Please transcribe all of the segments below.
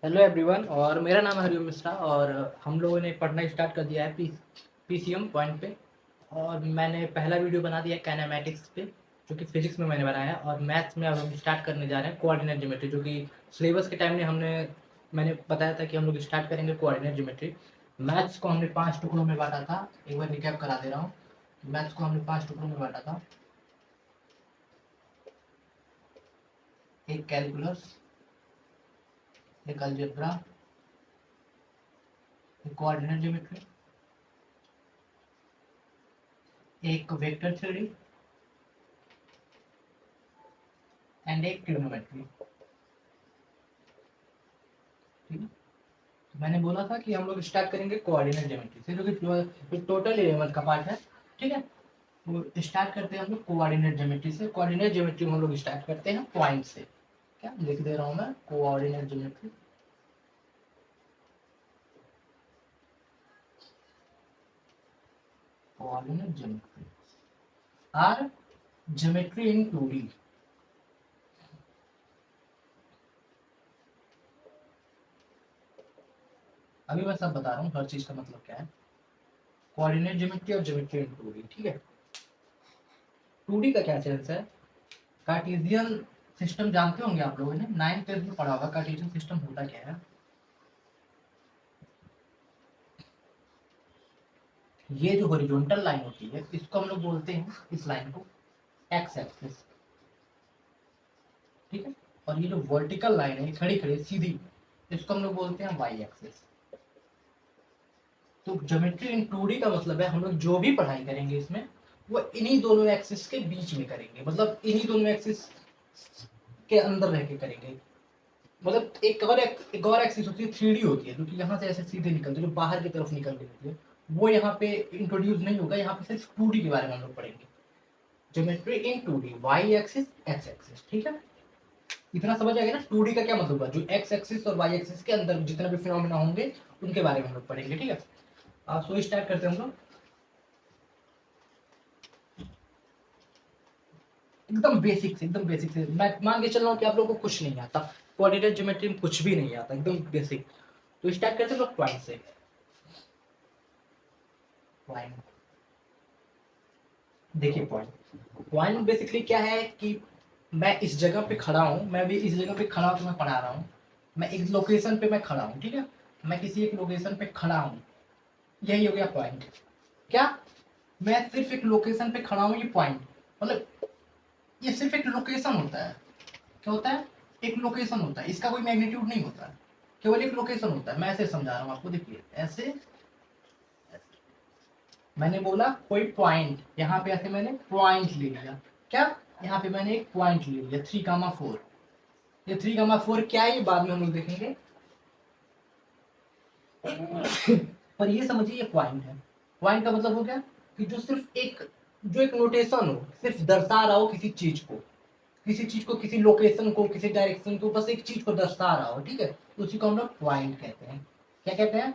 Hello everyone. और मेरा नाम है हरिओम मिश्रा और हम लोगों ने पढ़ना स्टार्ट कर दिया है पीसीएम पॉइंट पे। और मैंने पहला वीडियो बना दिया काइनेमैटिक्स पे, जो कि फिजिक्स में मैंने बनाया। और मैथ्स में अब हम स्टार्ट करने जा रहे हैं कोऑर्डिनेट ज्योमेट्री, जो कि सिलेबस के टाइम में मैंने बताया था कि हम लोग स्टार्ट करेंगे कोऑर्डिनेट ज्योमेट्री। मैथ्स को हमने 5 टुकड़ों में बांटा था। एक बार रिकैप करा दे रहा हूँ। मैथ्स को हमने 5 टुकड़ों में बांटा था। एक कैलकुलस, एक अलजेब्रा, एक कोऑर्डिनेट ज्योमेट्री, एक वेक्टर थ्योरी एंड एक ट्रिग्नोमेट्री। ठीक है, तो मैंने बोला था कि हम लोग स्टार्ट करेंगे कोऑर्डिनेट ज्योमेट्री से, जो कि टोटल 11 का पार्ट है। ठीक है, तो स्टार्ट करते हैं हम लोग कोऑर्डिनेट ज्योमेट्री से। कोऑर्डिनेट ज्योमेट्री में हम लोग स्टार्ट करते हैं पॉइंट से। क्या लिख दे रहा हूँ मैं, coordinate geometry. Coordinate geometry or geometry in 2D। अभी मैं सब बता रहा हूँ, हर चीज का मतलब क्या है। कोऑर्डिनेट ज्योमेट्री और ज्योमेट्री इन 2D। ठीक है, 2D का क्या सेंस है। कार्टेशियन सिस्टम जानते होंगे आप लोगों ने, 9th 10th में पढ़ा होगा। कार्टेशियन सिस्टम होता क्या है। ये जो हॉरिजॉन्टल लाइन होती है, इसको हम लोग बोलते हैं, इस लाइन को, एक्स एक्सिस। ठीक है, और ये जो वर्टिकल लाइन है, खड़ी खड़ी सीधी, इसको हम लोग बोलते हैं वाई एक्सिस। तो ज्योमेट्री इन 2D का मतलब है, हम लोग जो भी पढ़ाई करेंगे इसमें, वो इन्हीं दोनों एक्सिस के बीच में करेंगे। मतलब इन्हीं दोनों एक्सिस के अंदर रह के करेंगे। मतलब एक और एक्सिस होती है, 3D होती है, जो कि यहाँ से ऐसे सीधे निकलती है, जो बाहर की तरफ निकल रही होती है। वो यहाँ पे इंट्रोड्यूस नहीं होगा। यहाँ पे सिर्फ 2D के बारे में हम लोग पढ़ेंगे। Geometry in 2D, Y axis, X axis. ठीक है, इतना समझ आ गया ना 2D का क्या मतलब है। जो एक्स एक्सिस और वाई एक्सिस के अंदर जितने भी फिनोमेना होंगे, उनके बारे में हम लोग पढ़ेंगे। ठीक है, आप सो स्टार्ट करते हैं हम लोग। एकदम बेसिक से, एकदम बेसिक से। मैं मान के चल रहा हूँ कि आप लोगों को कुछ नहीं आता, कोऑर्डिनेट ज्योमेट्री में कुछ भी नहीं आता, एकदम बेसिक। तो स्टार्ट करते हैं लोग पॉइंट से। पॉइंट, देखिए पॉइंट बेसिकली क्या है कि मैं इस जगह पे खड़ा हूँ, मैं भी इस जगह पे खड़ा हूँ, तो मैं पढ़ा रहा हूँ। मैं एक लोकेशन पे मैं खड़ा हूँ। ठीक है, मैं किसी एक लोकेशन पे खड़ा हूँ, यही हो गया पॉइंट। क्या, मैं सिर्फ एक लोकेशन पे खड़ा हूँ, ये पॉइंट। मतलब ये सिर्फ एक लोकेशन होता है। क्या होता है, एक लोकेशन होता है, इसका कोई मैग्नीट्यूड नहीं होता है, केवल एक लोकेशन होता है। मैं ऐसे समझा रहा हूँ आपको, देखिए ऐसे। मैंने बोला कोई पॉइंट, यहाँ पे ऐसे मैंने पॉइंट ले लिया। क्या, यहाँ पे मैंने एक पॉइंट ले लिया 3,4। ये 3,4 क्या है, ये बाद में हम लोग देखेंगे। पर ये समझिए ये पॉइंट है। पॉइंट का मतलब हो गया कि जो सिर्फ एक, जो एक नोटेशन हो, सिर्फ दर्शा रहा हो किसी चीज को, किसी चीज को, किसी लोकेशन को, किसी डायरेक्शन को, बस एक चीज को दर्शा रहा हो। ठीक है, तो उसी को हम लोग पॉइंट कहते हैं। क्या कहते हैं,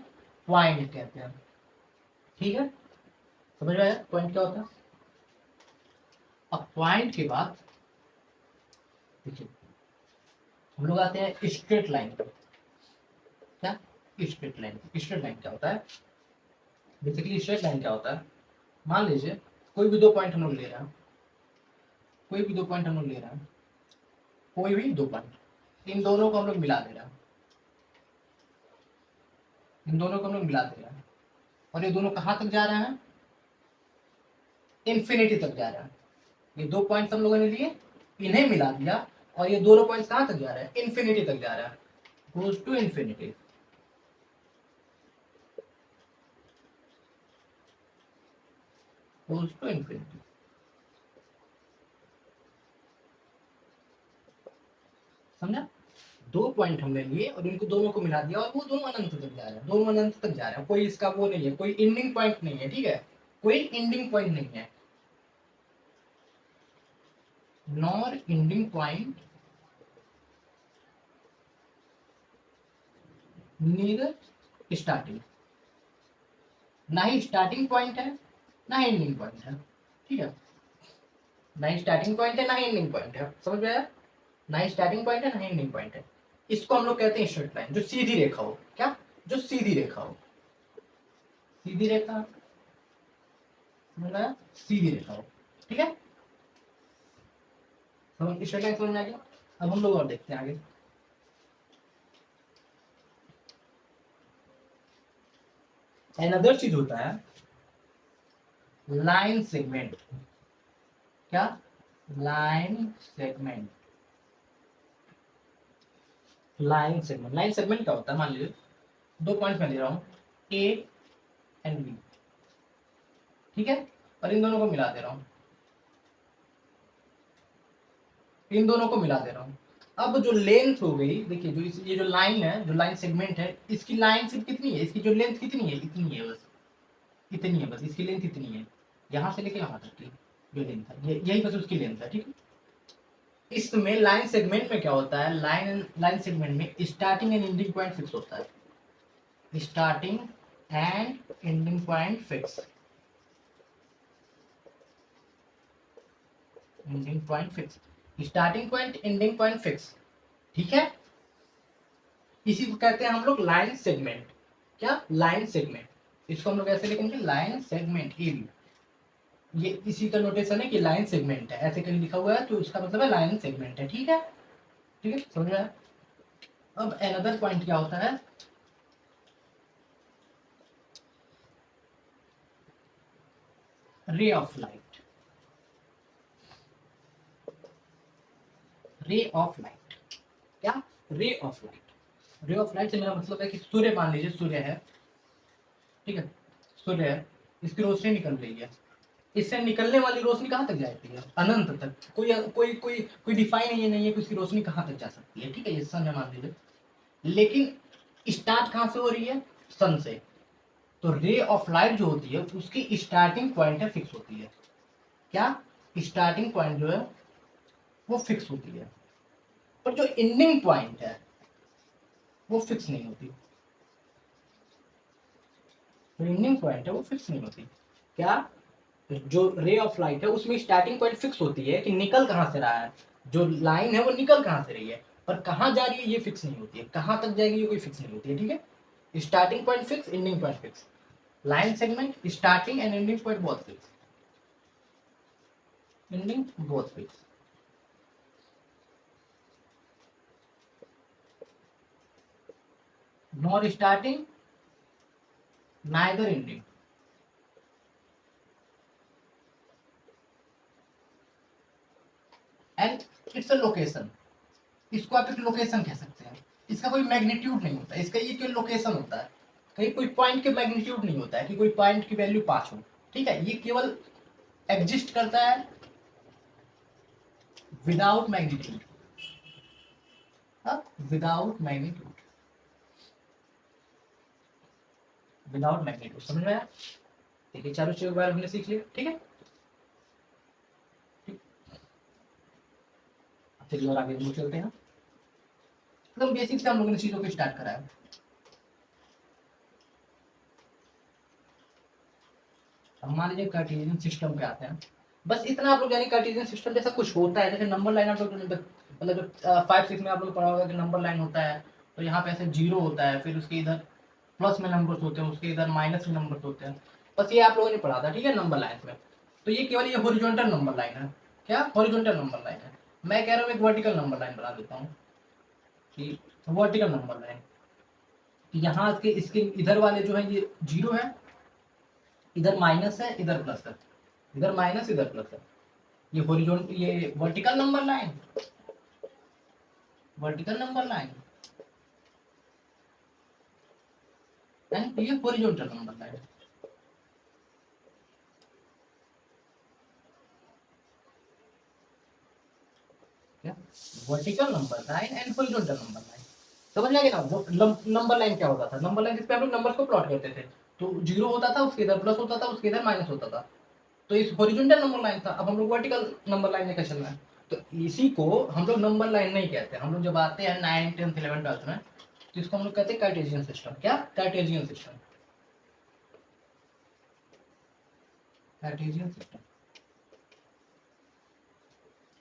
पॉइंट कहते हैं। ठीक है, समझ में आया पॉइंट क्या होता है। अब पॉइंट के बाद देखिए हम लोग आते हैं स्ट्रेट लाइन पर। क्या, स्ट्रेट लाइन। स्ट्रेट लाइन क्या होता है, बेसिकली स्ट्रेट लाइन क्या होता है। मान लीजिए कोई भी दो पॉइंट हम लोग ले रहे हैं, कोई भी दो पॉइंट हम लोग ले रहे हैं, कोई भी दो पॉइंट, इन दोनों को हम लोग मिला दे रहे हैं, इन दोनों को हम लोग मिला दे रहे हैं। और ये दोनों कहाँ तक जा रहे हैं, इन्फिनिटी तक जा रहा है। ये दो पॉइंट्स हम लोगों ने लिए, इन्हें मिला दिया, और ये दोनों पॉइंट्स कहाँ तक जा रहे हैं, इन्फिनिटी तक जा रहा है। Goes to infinity. Goes to infinity. समझा, दो पॉइंट हमने लिए और इनको दोनों को मिला दिया, और वो दोनों अनंत तक जा रहे हैं, दोनों अनंत तक जा रहे हैं। कोई इसका वो नहीं है, कोई एंडिंग पॉइंट नहीं है। ठीक है, कोई एंडिंग पॉइंट नहीं है, nor ending point, neither starting. ना ही स्टार्टिंग पॉइंट है, ना ही एंडिंग पॉइंट है। ठीक है, ना ही स्टार्टिंग पॉइंट है, ना ही एंडिंग पॉइंट है। समझ में आया, ना ही स्टार्टिंग पॉइंट है, ना ही एंडिंग पॉइंट है। इसको हम लोग कहते हैं स्ट्रेट लाइन, जो सीधी रेखा हो। क्या? जो सीधी रेखा हो, सीधी रेखा, समझ, सीधी रेखा हो, ठीक है। समझ, स्ट्रेट लाइन समझ में आ गया। अब हम लोग और देखते हैं आगे। अनदर चीज होता है लाइन सेगमेंट। क्या? Line segment. Line segment, line segment क्या होता है? मान लीजिए दो पॉइंट मैं ले रहा हूं, ए एंड बी, ठीक है, और इन दोनों को मिला दे रहा हूं, इन दोनों को मिला दे रहा हूं। अब जो लेंथ हो गई, देखिए जो ये जो लाइन है, जो लाइन सेगमेंट है, इसकी लाइन सिर्फ कितनी है, इसकी जो लेंथ कितनी है, इतनी है बस, इतनी है बस, इसकी लेंथ इतनी है, यहाँ से लेके यहाँ तक की जो लेंथ है, यही बस उसकी लेंथ है, ठीक है। इसमें लाइन सेगमेंट में क्या होता है, लाइन सेगमेंट में starting and ending point fix होता है। Starting and ending point fix, ending point fix, starting point ending point fix, ठीक है। इसी को कहते हैं हम लोग लाइन सेगमेंट। क्या? Line segment. इसको हम लोग ऐसे लिखेंगे, लाइन सेगमेंट, ए बी, ये इसी का नोटेशन है कि लाइन सेगमेंट है, ऐसे कहीं लिखा हुआ है तो उसका मतलब है लाइन सेगमेंट है, ठीक है। ठीक है, समझ रहा है। अब अनदर पॉइंट क्या होता है, ray of light. Ray of light. क्या? Ray of light. Ray of light से मेरा मतलब है कि सूर्य, मान लीजिए सूर्य है, ठीक है, सूर्य है, इसकी रोशनी निकल रही है, इससे निकलने वाली रोशनी कहाँ तक जाती है? अनंत तक। कोई कोई कोई कोई डिफाइन नहीं है कि उसकी रोशनी कहाँ तक जा सकती है, ठीक है, ये सन है मान लीजिए, लेकिन स्टार्ट कहाँ से हो रही है? सन से। तो रे ऑफ लाइट जो होती है उसकी स्टार्टिंग पॉइंट है, फिक्स होती है। क्या? स्टार्टिंग पॉइंट जो है वो फिक्स होती है, पर जो एंडिंग पॉइंट है वो फिक्स नहीं होती। जो एंडिंग पॉइंट है वो फिक्स नहीं होती। क्या? जो रे ऑफ लाइट है उसमें स्टार्टिंग पॉइंट फिक्स होती है कि निकल कहाँ से रहा है, जो लाइन है वो निकल कहाँ से रही है, पर कहाँ जा रही है ये फिक्स नहीं होती है, कहाँ तक जाएगी ये कोई फिक्स नहीं होती है, ठीक है। Starting point fix, ending point fix. Line segment starting and ending point both fix, ending both fix. Not starting neither ending. And it's a location, इसको आप एक लोकेशन कह सकते हैं। इसका कोई मैग्नीट्यूड नहीं होता, इसका ये केवल लोकेशन होता है। कहीं कोई पॉइंट के मैग्नीट्यूड नहीं होता है कि कोई पॉइंट की वैल्यू 5 हो, ठीक है, ये केवल एग्जिस्ट करता है without magnitude, without magnitude, without magnitude, समझ में आया। देखिए चारों चीजों के बारे में हमने सीख लिया, ठीक है। चलिए और आगे हम चलते हैं। एकदम बेसिक से हम लोगों ने चीजों को स्टार्ट करा है। अब मान लीजिए कार्टेशियन सिस्टम पे आते हैं। बस इतना आप लोग जानिए, कार्टेशियन सिस्टम जैसा कुछ होता है, जैसे नंबर लाइन आप लोग मतलब जो 5-6 में आप लोग पढ़ा होगा कि नंबर लाइन होता है, तो यहाँ पे ऐसे जीरो होता है, फिर उसके इधर प्लस में नंबर्स होते हैं, उसके इधर माइनस में नंबर्स होते हैं। बस ये आप लोगों ने पढ़ा था, ठीक है, नंबर लाइन में। तो ये केवल ये हॉरिजॉन्टल नंबर लाइन है। क्या? हॉरिजॉन्टल नंबर लाइन है। मैं कह रहा हूँ एक वर्टिकल नंबर लाइन बना देता हूँ कि वर्टिकल नंबर लाइन, कि यहाँ के इसके इधर वाले जो है ये जीरो है, इधर माइनस है, इधर प्लस है, इधर माइनस इधर प्लस है। ये हॉरिजॉन्टल, ये vertical number line, vertical number line, and ये हॉरिजॉन्टल नंबर लाइन। क्या? Vertical number line and horizontal number line. समझ में आ गया ना। नंबर लाइन क्या होता था? नंबर लाइन जिसपे हम लोग नंबर्स को प्लॉट करते थे, तो जीरो होता था, उसके इधर प्लस होता था, उसके इधर माइनस होता था, तो इस हॉरिजॉन्टल नंबर लाइन था। अब हम लोग वर्टिकल नंबर लाइन लेकर चल रहे हैं, तो इसी को हम लोग नंबर लाइन नहीं कहते। हम लोग जब आते हैं 9th 10th 11th 12th में, तो इसको हम लोग कहते हैं कार्टेशियन सिस्टम। क्या? Cartesian system, Cartesian system.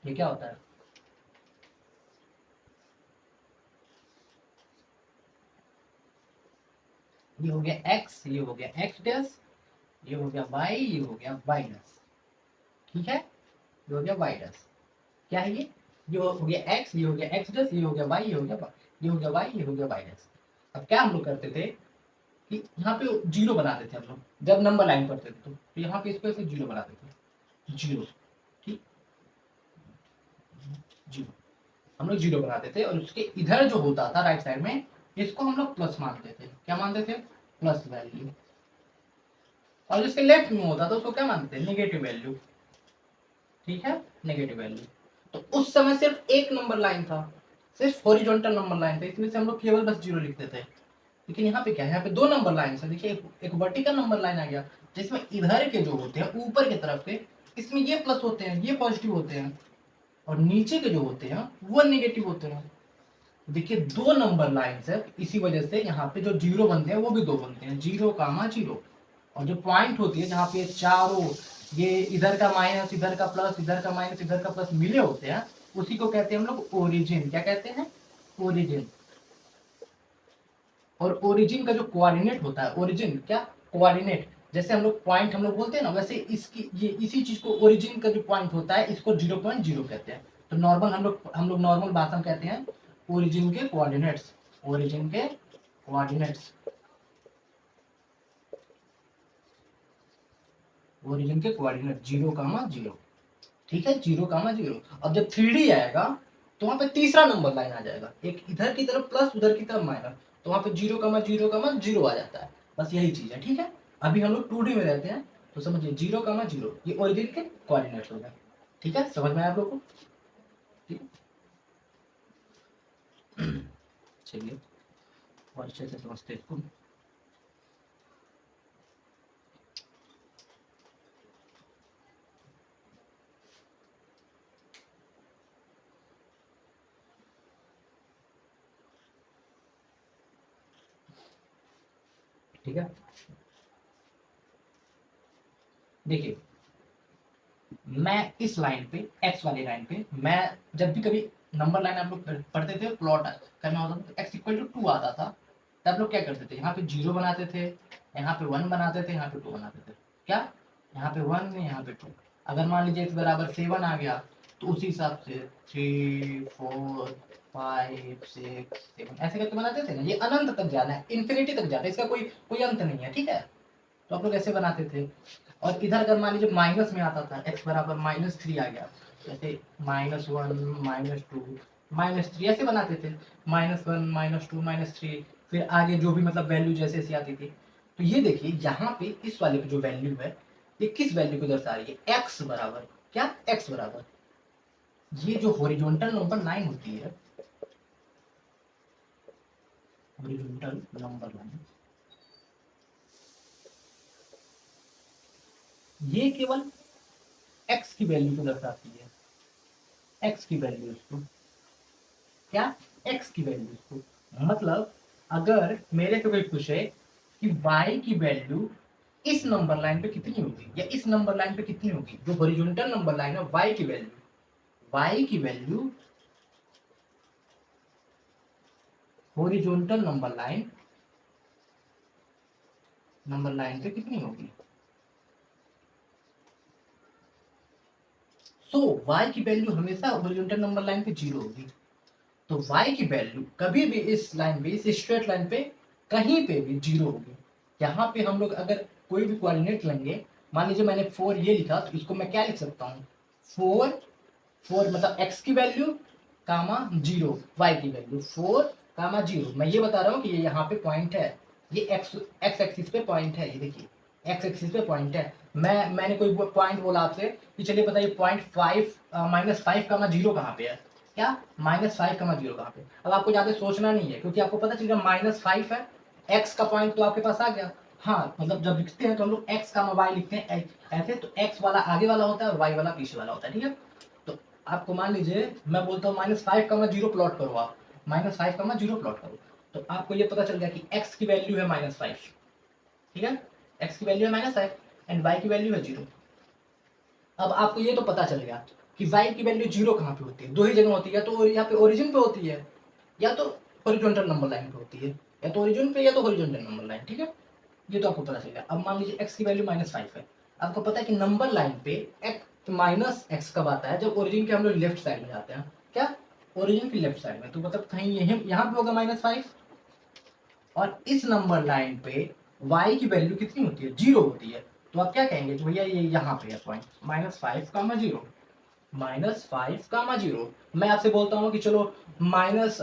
ये क्या होता है? ये हो गया x, ये हो गया x डैश, ये हो गया y, ये हो गया y डैश। ठीक है, ये हो गया y डैश। क्या है ये हो गया x, ये हो गया x डैश, ये हो गया y, ये हो गया y, ये हो गया y, ये हो गया y डैश। अब क्या हम लोग करते थे कि यहाँ पे जीरो बनाते थे हम लोग, जब नंबर लाइन करते थे तो यहाँ पे इसको ऐसे जीरो बनाते थे, जीरो। ठीक, जीरो हम लोग जीरो बनाते थे, और उसके इधर जो होता था राइट साइड में, इसको हम लोग प्लस मानते थे। क्या मानते थे? Plus value. और जिसके लेफ्ट में होता था उसको क्या मानते थे? Negative value. ठीक है, नेगेटिव वैल्यू। तो उस समय सिर्फ एक नंबर लाइन था, सिर्फ हॉरिजॉन्टल नंबर लाइन था, इसमें से हम लोग केवल बस जीरो लिखते थे। लेकिन यहाँ पे क्या है, यहाँ पे दो नंबर लाइन है। देखिए एक वर्टिकल नंबर लाइन आ गया, जिसमें इधर के जो होते हैं ऊपर की तरफ के, इसमें ये प्लस होते हैं, ये पॉजिटिव होते हैं, और नीचे के जो होते हैं वो नेगेटिव होते हैं। देखिए दो नंबर लाइन है, इसी वजह से यहाँ पे जो जीरो बनते हैं वो भी दो बनते हैं, जीरो कामा जीरो। और जो पॉइंट होती है जहाँ पे चारों, ये इधर का माइनस, इधर का प्लस, इधर का माइनस, इधर का प्लस मिले होते हैं, उसी को कहते हैं हम लोग ओरिजिन। क्या कहते हैं? ओरिजिन। और ओरिजिन का जो कोऑर्डिनेट होता है, ओरिजिन क्या, कोऑर्डिनेट, जैसे हम लोग पॉइंट हम लोग बोलते हैं ना, वैसे इसकी ये इसी चीज को ओरिजिन का जो पॉइंट होता है इसको 0.0 कहते हैं। तो नॉर्मल हम लोग नॉर्मल भाषा में कहते हैं ओरिजिन के कोऑर्डिनेट्स, ओरिजिन के कोऑर्डिनेट्स, ओरिजिन के कोऑर्डिनेट 0,0। ठीक है, 0,0। अब जब 3D आएगा तो वहां पे तीसरा नंबर लाइन आ जाएगा, एक इधर की तरफ प्लस, उधर की तरफ माइनस, तो वहां पे 0,0,0 आ जाता है। बस यही चीज है। ठीक है, अभी हम लोग 2D में रहते हैं, तो समझिए 0,0 ये ओरिजिन के कोऑर्डिनेट्स हो गए। ठीक है, समझ में आया आप लोग को? ठीक है, चलिए और अच्छे से समझते हैं इसको। ठीक है, देखिए मैं इस लाइन पे, एक्स वाली लाइन पे, मैं जब भी कभी नंबर लाइन आप लोग पढ़ते थे, प्लॉट करना होता था, एक्स इक्वल टू 2 आता था, तब लोग क्या करते थे, यहाँ पे 0 बनाते थे, यहाँ पे 1 बनाते थे, यहाँ पे 2 बनाते थे। क्या, यहाँ पे 1, यहाँ पे 2। अगर मान लीजिए x बराबर 7 आ गया, तो उसी हिसाब से 3, 4, 5, 6, 7 ऐसे करके बनाते थे ना। ये अनंत तक जाना है, इन्फिनिटी तक जाना है, इसका कोई अंत नहीं है। ठीक है, तो आप लोग ऐसे बनाते थे। और इधर अगर मान लीजिए माइनस में आता था, x बराबर -3 आ गया, जैसे -1, -2, -3 ऐसे बनाते थे, -1, -2, -3, फिर आगे जो भी मतलब वैल्यू जैसे ऐसी आती थी। तो ये देखिए यहाँ पे इस वाले की जो वैल्यू है, ये किस वैल्यू को दर्शा रही है? x बराबर क्या, x बराबर ये जो हॉरिजॉन्टल नंबर लाइन होती है, हॉरिजॉन्टल नंबर लाइन, ये केवल x की वैल्यू को दर्शाती है, x की वैल्यू इसको, क्या, x की वैल्यू इसको। मतलब अगर मेरे से कोई पूछे कि y की वैल्यू इस नंबर लाइन पे कितनी होगी या इस नंबर लाइन पे कितनी होगी, जो हॉरिजॉन्टल नंबर लाइन है, y की वैल्यू, y की वैल्यू हॉरिजॉन्टल नंबर लाइन पे कितनी होगी? तो y की वैल्यू हमेशा हॉरिजॉन्टल नंबर लाइन पे 0 होगी। तो y की वैल्यू कभी भी इस लाइन पे, इस स्ट्रेट लाइन पे कहीं पे भी 0 होगी। यहाँ पे हम लोग अगर कोई भी कोऑर्डिनेट लेंगे, मान लीजिए मैंने 4 ये लिखा, तो इसको मैं क्या लिख सकता हूँ, 4 मतलब x की वैल्यू कामा 0, y की वैल्यू 4,0। मैं ये बता रहा हूँ कि ये यहाँ पे पॉइंट है, ये x एक्सिस पे पॉइंट है, ये देखिए x एक्सिस पे पॉइंट है। मैंने कोई पॉइंट बोला आपसे कि चलिए बताइए पॉइंट -5,0 कहाँ पे है? क्या, -5,0 कहाँ पे? अब आपको ज्यादा सोचना नहीं है, क्योंकि आपको पता चलेगा -5 है, x का पॉइंट तो आपके पास आ गया। हाँ, मतलब जब लिखते हैं तो हम लोग x का y लिखते हैं ऐसे, तो x वाला आगे वाला होता है और y वाला पीछे वाला होता है। ठीक है, तो आपको मान लीजिए मैं बोलता हूँ -5,0 प्लॉट करो, आप -5,0 प्लॉट करो, तो आपको ये पता चल गया कि x की वैल्यू है -5। ठीक है, x की वैल्यू है -5 एंड y की वैल्यू है 0। अब आपको ये तो पता चल गया कि y की वैल्यू 0 कहाँ पे होती है, दो ही जगह होती है, या तो यहाँ पे ओरिजिन पे होती है, या तो हॉरिजॉन्टल नंबर लाइन पे होती है, या तो ओरिजिन पे या तो हॉरिजॉन्टल नंबर लाइन, ठीक है। ये तो आपको पता चल गया। अब मान लीजिए x की वैल्यू -5 है, आपको पता है कि नंबर लाइन पे x माइनस एक्स कब आता है, जब ओरिजिन के हम लोग लेफ्ट साइड में जाते हैं। क्या? ओरिजिन की लेफ्ट साइड में, तो मतलब कहीं यहाँ पे होगा -5, और इस नंबर लाइन पे y की वैल्यू कितनी होती है? 0 होती है। तो आप क्या कहेंगे कि भैया ये यहाँ पे है पॉइंट -5, -0, -5, 0। मैं आपसे बोलता हूँ कि चलो माइनस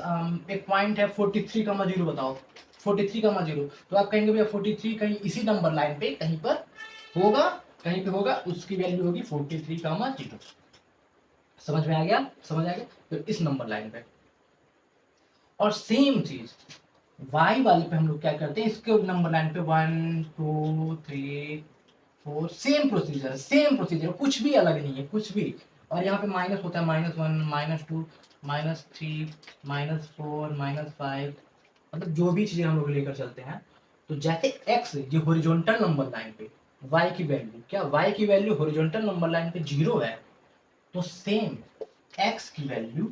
एक पॉइंट है 43, 0 बताओ, 43, 0, तो आप कहेंगे भैया 43 कहीं इसी नंबर लाइन पे कहीं पर होगा, कहीं पे होगा, उसकी वैल्यू होगी 43, 0। समझ में आ गया? समझ आ गया? तो इस नंबर लाइन पे। और सेम चीज y वाले पे हम लोग क्या करते हैं, इसके नंबर लाइन पे 1 2 3 4, सेम प्रोसीजर, सेम प्रोसीजर, कुछ भी अलग नहीं है, कुछ भी। और यहाँ पे माइनस होता है -1, -2, -3, -4, -5, मतलब जो भी चीजें हम लोग लेकर चलते हैं। तो जैसे x ये हॉरिजॉन्टल नंबर लाइन पे y की वैल्यू, क्या y की वैल्यू हॉरिजॉन्टल नंबर लाइन पे 0 है, तो सेम x की वैल्यू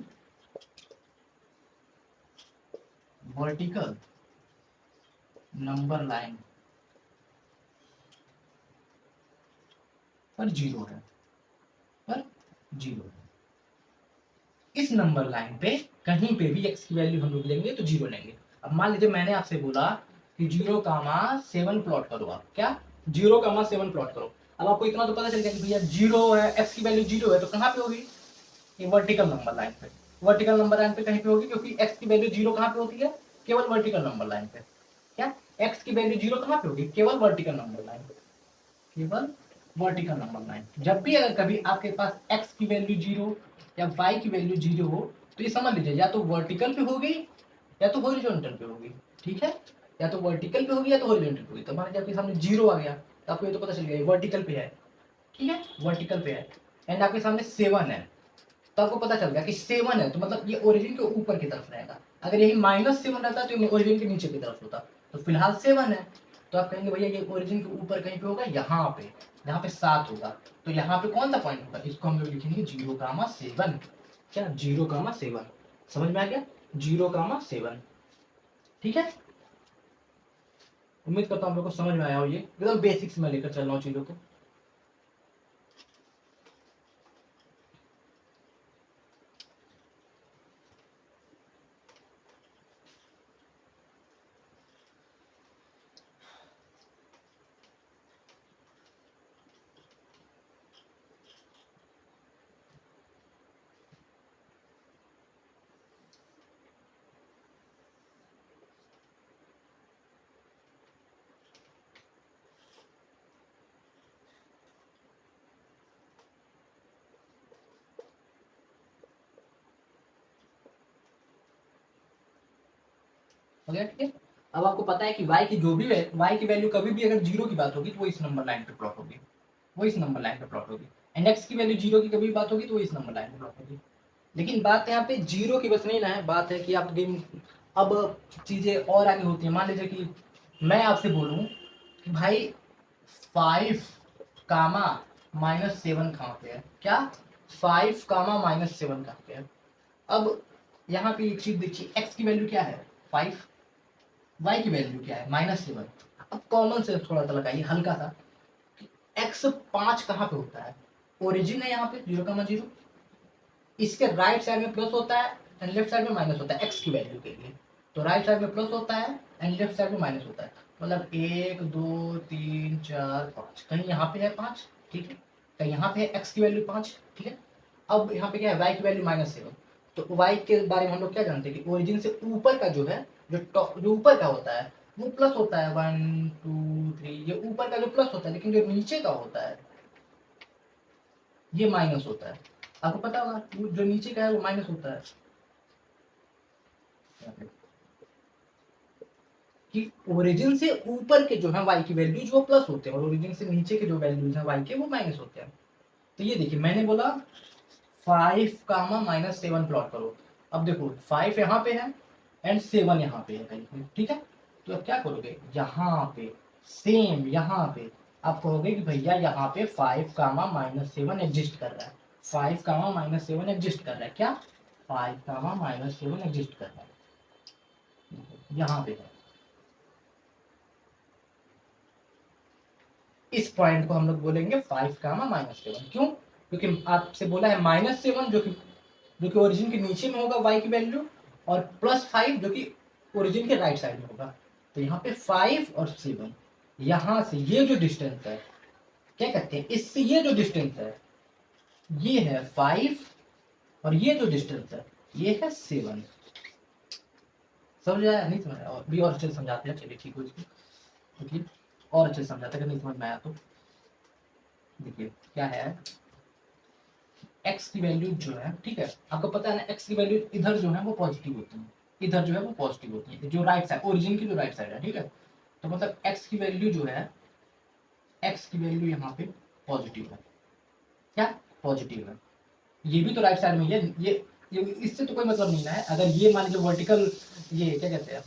वर्टिकल नंबर लाइन पर 0 है, पर 0 है। इस नंबर लाइन पे कहीं पे भी x की वैल्यू हम लोग लेंगे तो 0 लेंगे। अब मान लीजिए मैंने आपसे बोला कि 0,7 प्लॉट करो, आप क्या 0,7 प्लॉट करो। अब आपको इतना तो पता चल गया कि भैया 0 है, x की वैल्यू 0 है, तो कहाँ पे होगी? ये वर्टिकल नंबर लाइन पे। वर्टिकल नंबर लाइन पे कहीं पे होगी, क्योंकि x की वैल्यू 0 कहाँ पे होती है? केवल वर्टिकल नंबर लाइन पे। क्या x की वैल्यू 0 कहाँ पे होगी? केवल वर्टिकल नंबर लाइन पे, केवल वर्टिकल नंबर लाइन। जब भी अगर कभी आपके पास x की वैल्यू 0 या y की वैल्यू 0 हो, तो ये समझ लीजिए या तो वर्टिकल पे होगी या तो हॉरिजॉन्टल पे होगी, ठीक है। या तो वर्टिकल पे होगी या तो हॉरिजॉन्टल पे होगी। तो मान लीजिए आपके सामने 0 आ गया, तो आपको ये तो पता चल गया वर्टिकल पे है, ठीक है, वर्टिकल पे है। एंड आपके सामने 7 है, तो आपको पता चल गया कि 7 है, तो मतलब ये ओरिजिन के ऊपर की तरफ रहेगा। अगर यही -7 रहता तो ये ओरिजिन के नीचे की तरफ होता। तो फिलहाल 7 है, तो आप कहेंगे भैया ये ओरिजिन के ऊपर कहीं पे होगा, यहाँ पे, यहाँ पे 7 होगा। तो यहाँ पे कौन सा पॉइंट होगा? इसको हम लोग लिखेंगे 0,7। क्या? 0,7। समझ में आ गया? 0,7, ठीक है। उम्मीद करता हूँ हम लोग को समझ में आया हो, ये एकदम बेसिक्स में लेकर चल रहा हूँ चीजों को। हो गया, ठीक है। अब आपको पता है कि y की जो भी y की वैल्यू कभी भी अगर 0 की बात होगी तो वो इस नंबर लाइन पे प्लॉट होगी, वो इस नंबर लाइन पे प्लॉट होगी। एंड x की वैल्यू 0 की कभी भी बात होगी तो वो इस नंबर लाइन पे प्लॉट होगी। लेकिन बात यहाँ पे 0 की बस नहीं ना है, बात है कि आप गेम अब चीजें और आगे होती है। मान लीजिए कि मैं आपसे बोलूं कि भाई 5, कहाँ पे है? क्या 5, -7 कहाँ पे है? अब यहाँ पे एक चीज देखिए, x की वैल्यू क्या है? 5, y की वैल्यू क्या है? -7। अब कॉमन सेंस थोड़ा सा लगाइए हल्का सा, x 5 कहाँ पे होता है? ओरिजिन है यहाँ पे 0,0, इसके राइट साइड में प्लस होता है एंड लेफ्ट साइड में माइनस होता है x की वैल्यू के लिए। तो राइट साइड में प्लस होता है एंड लेफ्ट साइड में माइनस होता है, मतलब 1 2 3 4 5, कहीं यहाँ पे है 5, ठीक है, कहीं यहाँ पे है x की वैल्यू 5, ठीक है। अब यहाँ पे क्या है? y की वैल्यू -7। तो y के बारे में हम लोग क्या जानते हैं कि ओरिजिन से ऊपर का जो है, जो ऊपर का होता है वो प्लस होता है, 1 2 3, ये ऊपर का जो प्लस होता है, लेकिन जो नीचे का होता है ये माइनस होता है। आपको पता होगा वो जो नीचे का है वो माइनस होता है, कि ओरिजिन से ऊपर के जो है y की वैल्यूज वो प्लस होते हैं और ओरिजिन से नीचे के जो वैल्यूज हैं y के वो माइनस होते हैं। तो ये देखिए मैंने बोला 5, -7 प्लॉट करो। अब देखो 5 यहाँ पे है एंड 7 यहाँ पे है कहीं, ठीक है। तो अब क्या करोगे? यहाँ पे सेम यहाँ पे आप कहोगे कि भैया यहाँ पे 5, -7 एग्जिस्ट कर रहा है। 5, -7 एग्जिस्ट कर रहा है। क्या? 5, -7 एग्जिस्ट कर रहा है। यहाँ पे है। इस पॉइंट को हम लोग बोलेंगे 5 कामा -7। क्यों? क्योंकि आपसे बोला है -7 जो कि ओरिजिन के नीचे में होगा y की वैल्यू, और +5 जो कि ओरिजिन के राइट साइड में होगा। तो यहाँ पे 5 और 7, यहाँ से ये जो डिस्टेंस है, क्या कहते हैं, इससे ये जो डिस्टेंस है ये है 5, और ये जो डिस्टेंस है ये है 7। समझ आया? नहीं समझ आया? और भी और अच्छे से समझाते हैं, चलिए ठीक हो इसको, देखिए और अच्छे से समझाते हैं, अगर नहीं समझ में आया तो देखिए क्या है। x की वैल्यू जो है, ठीक है, आपको पता है ना, x की वैल्यू इधर जो है वो पॉजिटिव होती है, इधर जो है वो पॉजिटिव होती है, जो राइट साइड, ओरिजिन की जो राइट साइड है, ठीक है। तो मतलब x की वैल्यू जो है, x की वैल्यू यहाँ पे पॉजिटिव है। क्या? पॉजिटिव है। ये भी तो राइट साइड में ये इससे तो कोई मतलब नहीं है। अगर ये मान लीजिए वर्टिकल, ये क्या कहते हैं,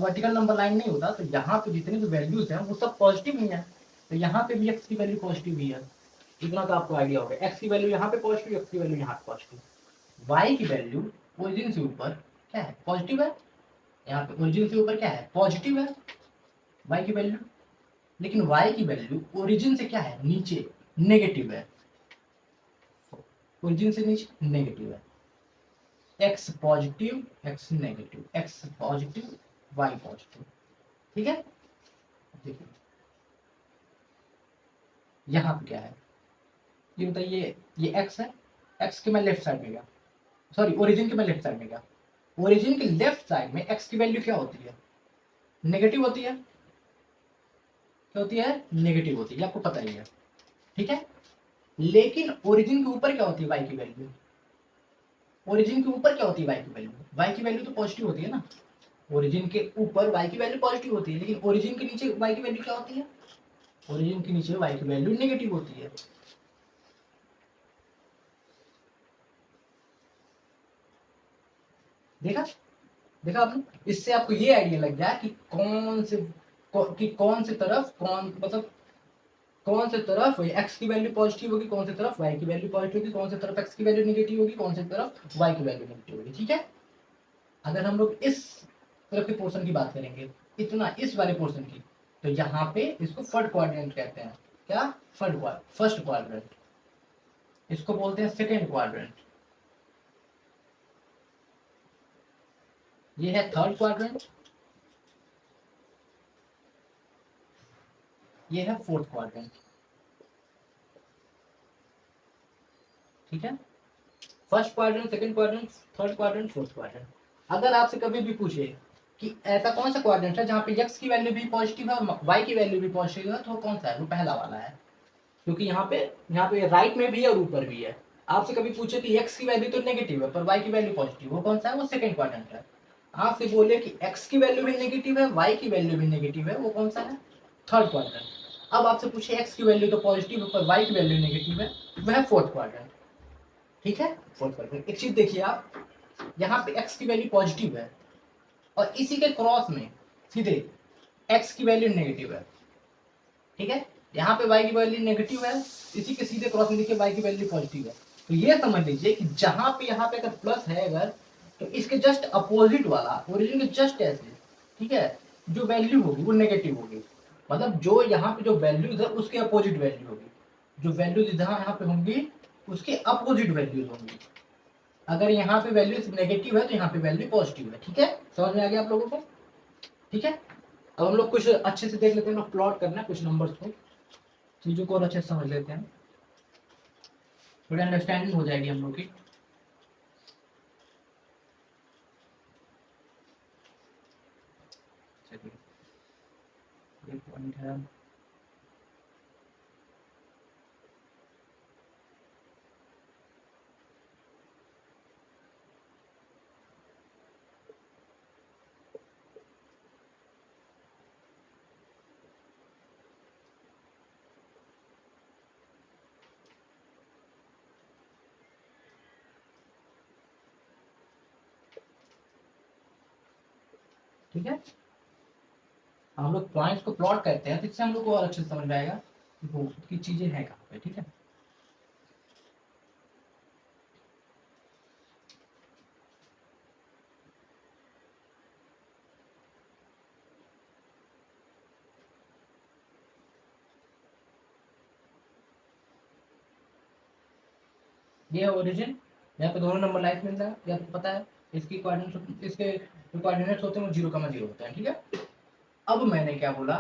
वर्टिकल नंबर लाइन नहीं होता तो यहाँ पे जितने भी वैल्यूज हैं वो सब पॉजिटिव ही है। तो यहाँ पे भी x की वैल्यू पॉजिटिव ही है, इतना तो आपको आइडिया हो गया। x की वैल्यू यहाँ पे पॉजिटिव, x की वैल्यू यहाँ पे पॉजिटिव। y की वैल्यू ओरिजिन से ऊपर क्या है? पॉजिटिव है। यहाँ पे ओरिजिन से ऊपर क्या है? पॉजिटिव है y की वैल्यू। लेकिन y की वैल्यू ओरिजिन से क्या है? नीचे नेगेटिव है, ओरिजिन से नीचे नेगेटिव है। x positive, x negative, x positive, y positive, ठीक है। देखिए यहाँ पे क्या है, ये बताइए, ये x है, x के मैं लेफ्ट साइड में गया, सॉरी ओरिजिन के मैं लेफ्ट साइड में गया। ओरिजिन के लेफ्ट साइड में x की वैल्यू क्या होती है? नेगेटिव होती है। क्या होती है? नेगेटिव होती है, आपको पता ही है, ठीक है। लेकिन ओरिजिन के ऊपर क्या होती है y की वैल्यू? ओरिजिन के ऊपर क्या होती है y की वैल्यू? y की वैल्यू तो पॉजिटिव होती है ना। ओरिजिन के ऊपर y की वैल्यू पॉजिटिव होती है, लेकिन ओरिजिन के नीचे y की वैल्यू क्या होती है? ओरिजिन के नीचे y की वैल्यू नेगेटिव होती है। देखा? देखा आपने? इससे आपको ये आइडिया लग गया कि कौन से तरफ कौन, मतलब कौन से तरफ x की वैल्यू पॉजिटिव होगी, कौन से तरफ y की वैल्यू पॉजिटिव होगी, कौन से तरफ x की वैल्यू नेगेटिव होगी, कौन से तरफ y की वैल्यू नेगेटिव होगी, ठीक है। अगर हम लोग इस तरफ के पोर्शन की बात करेंगे, इतना इस वाले पोर्शन की, तो यहाँ पे इसको फर्स्ट क्वाड्रेंट कहते हैं। क्या? First quadrant. इसको बोलते हैं सेकेंड क्वाड्रेंट। ये है थर्ड क्वाड्रेंट, ये है फोर्थ क्वाड्रेंट, ठीक है। First quadrant, second quadrant, third quadrant, fourth quadrant. अगर आपसे कभी भी पूछे कि ऐसा कौन सा क्वाड्रेंट है जहाँ पे x की वैल्यू भी पॉजिटिव है और y की वैल्यू भी पॉजिटिव है, तो वो कौन सा है? वो पहला वाला है, क्योंकि यहाँ पे राइट में भी है और ऊपर भी है। आपसे कभी पूछे कि x की वैल्यू तो नेगेटिव है पर y की वैल्यू पॉजिटिव, वो कौन सा है? वो सेकंड क्वाड्रेंट है। आपसे बोले कि x की वैल्यू भी नेगेटिव है, y की वैल्यू भी नेगेटिव है, वो कौन सा है? Third quadrant. अब आपसे पूछे x की वैल्यू तो पॉजिटिव है पर y की वैल्यू नेगेटिव है, वह है फोर्थ क्वाड्रेंट, ठीक है। Fourth quadrant. एक चीज देखिए आप, यहाँ पे x की वैल्यू पॉजिटिव है और इसी के क्रॉस में सीधे x की वैल्यू नेगेटिव है, ठीक है। यहाँ पे y की वैल्यू नेगेटिव है, इसी के सीधे क्रॉस में देखिए y की वैल्यू पॉजिटिव है। तो ये समझ लीजिए कि जहां पे यहाँ पे अगर प्लस है अगर, तो इसके जस्ट अपोजिट वाला ओरिजिन के जस्ट ऐसे, ठीक है, जो वैल्यू होगी वो नेगेटिव होगी। मतलब जो यहाँ पे जो वैल्यूज है उसके अपोजिट वैल्यू होगी, जो वैल्यूज यहाँ पे होंगी उसके अपोजिट वैल्यूज होंगी। अगर यहाँ पे वैल्यू नेगेटिव है तो यहाँ पे वैल्यू पॉजिटिव है, ठीक है। समझ में आ गया आप लोगों को? ठीक है। अब हम लोग कुछ अच्छे से देख लेते हैं, प्लॉट करना है कुछ नंबर्स को, चीजों को और अच्छे से समझ लेते हैं, थोड़ी अंडरस्टैंडिंग हो जाएगी हम लोग की। चलिए एक पॉइंट है, ठीक है। हम लोग पॉइंट्स को प्लॉट करते हैं, तो इससे हम लोग को और अच्छे से समझ में आएगा कि वो की चीजें हैं कहाँ पे, ठीक है। ये है ओरिजिन, यहाँ पे दोनों नंबर लाइन मिल रहा है, ये आपको पता है। इसकी कोऑर्डिनेट, इसके जो कोऑर्डिनेट्स होते हैं वो 0,0 होते हैं, ठीक है। अब मैंने क्या बोला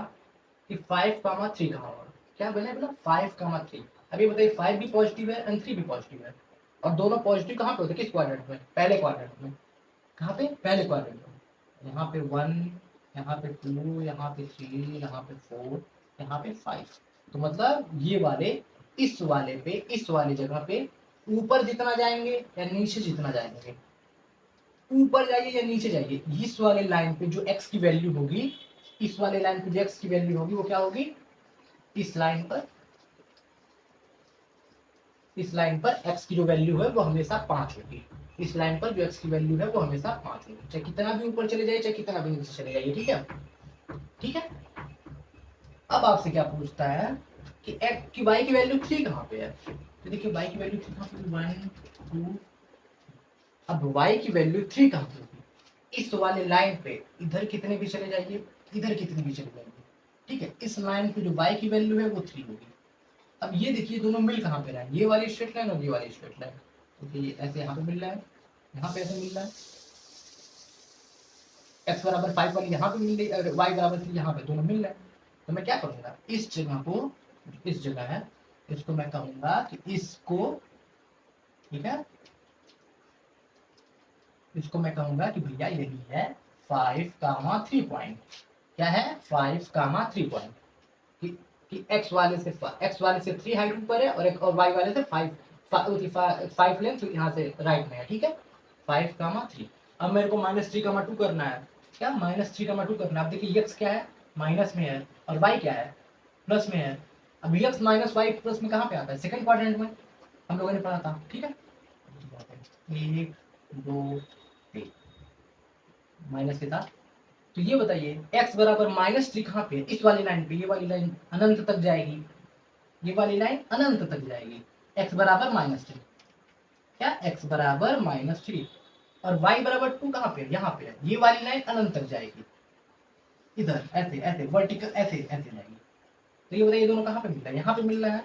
कि 5,3 कहाँ होगा, क्या मैंने बोला 5,3। अब ये बताइए 5 भी पॉजिटिव है एंड 3 भी पॉजिटिव है, और दोनों पॉजिटिव कहाँ पे होते हैं, किस क्वाड्रेंट में, पहले क्वाड्रेंट में। कहाँ पे, पहले क्वाड्रेंट में। यहाँ पे 1, यहाँ पे 2, यहाँ पे 3, यहाँ पे 4, यहाँ पे 5। तो मतलब ये वाले इस वाले पे, इस वाली जगह पे ऊपर जितना जाएंगे या नीचे जितना जाएंगे, ऊपर जाइए या नीचे जाइए, इस वाले लाइन पे जो x की वैल्यू होगी, इस वाले लाइन पे जो x की वैल्यू होगी वो क्या होगी, इस लाइन पर, इस लाइन पर x की जो वैल्यू है वो हमेशा 5 होगी। इस लाइन पर जो x की वैल्यू है वो हमेशा 5 होगी, चाहे कितना भी ऊपर चले जाए, चाहे कितना भी नीचे चले जाइए, ठीक है। ठीक है, अब आपसे क्या पूछता है कि x की y की वैल्यू 3 कहाँ पे है। तो देखिए y की वैल्यू कहाँ पे, 1 2, अब y की वैल्यू 3 कहाँ पे होगी, इस वाले लाइन पे इधर कितने भी चले जाइए, इधर कितने भी चले जाइए, ठीक है। इस लाइन पे जो y की वैल्यू है वो 3 होगी। अब ये देखिए दोनों मिल कहाँ पे रहा है, ये वाली स्ट्रेट लाइन और ये वाली स्ट्रेट लाइन। तो ये ऐसे यहाँ पे मिल रहा है, यहाँ पे ऐसे मिल रहा है, x बराबर 5 वाली यहाँ पे मिल रही है, y बराबर 3 यहाँ पे, दोनों मिल रहा है। तो मैं क्या करूँगा, इस जगह को, इस जगह है, इसको मैं कहूँगा कि इसको, ठीक है, इसको मैं कहूँगा कि भैया यही है 5,3 पॉइंट। क्या है, 5,3 पॉइंट। कि x वाले से 3 हाइट ऊपर है, और y वाले से 5 लेंथ यहाँ से राइट में है, ठीक है, 5,3। अब मेरे को -3,2 करना है, क्या -3,2 करना है। अब देखिए x क्या है, माइनस में है, और y क्या है, प्लस में है। अब x माइनस वाई प्लस में कहाँ पे आता है, सेकंड क्वाड्रेंट में, हम लोगों ने पढ़ा था, ठीक है। 1 2 3 माइनस के साथ। तो ये बताइए x बराबर -3 कहाँ पे है, इस वाली लाइन पे, ये वाली लाइन अनंत तक जाएगी, ये वाली लाइन अनंत तक जाएगी, x बराबर -3, क्या x बराबर -3, और y बराबर 2 कहाँ पे है, यहाँ पे है, ये वाली लाइन अनंत तक जाएगी, इधर ऐसे ऐसे वर्टिकल ऐसे ऐसे जाएगी। तो ये बताइए दोनों कहाँ पे मिल रहा है, यहाँ पे मिल रहा है,